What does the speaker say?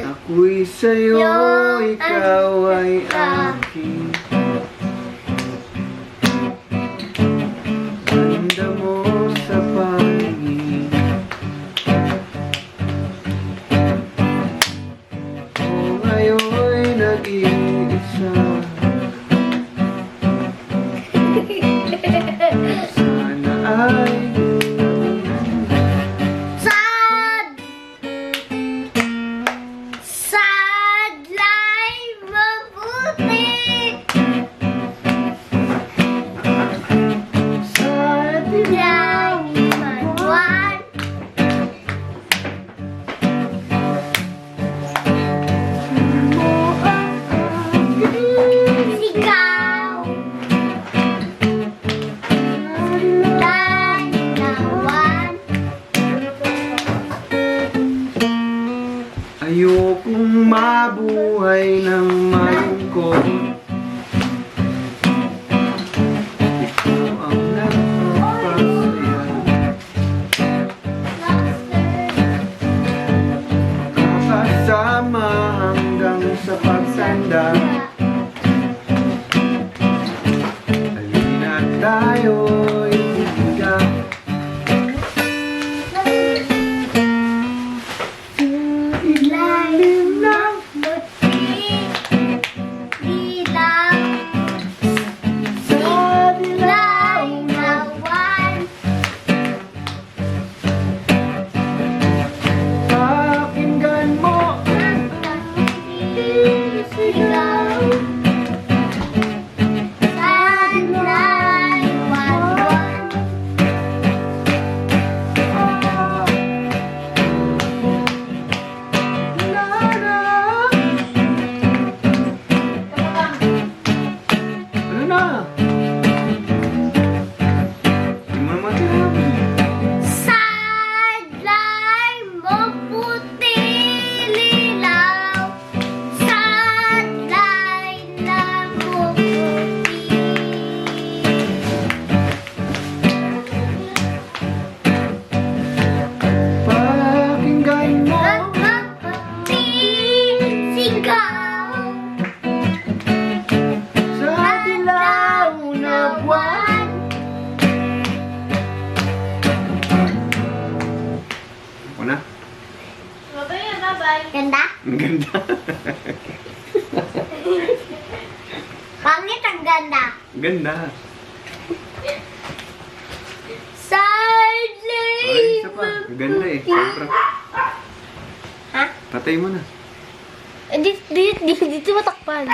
Ako'y sa'yo, ikaw ay akin. Ganda mo sa paningin. O ngayon'y nag-iisa. Sana ay Sad life mabuti. sa dilaw Magwan. mo ang akin. Sigaw. Lalawan. Ayokong mabuhay ng malungkot. Ikaw ang nagpapasaya. Kasama hanggang sa pagtanda. Halina tayo'y bumigay. Ilalim ng buti. Dilaw. Sa dilaw Lalawan. pakinggan mo Sigaw. Sad life magwan. Ano na? Hindi mo naman tinabi. Sad life maputi lilaw. Sad life na maputi. Pakinggan mo Maputi sigaw. sa dilaw na buwan. Ako na? Bye-bye. Ganda? Ang ganda. Pangit ang ganda. Ang ganda. Sad Ay, isa life pa. Ang ganda eh. Sobra. Ha? Patay mo na. Dito matakpan.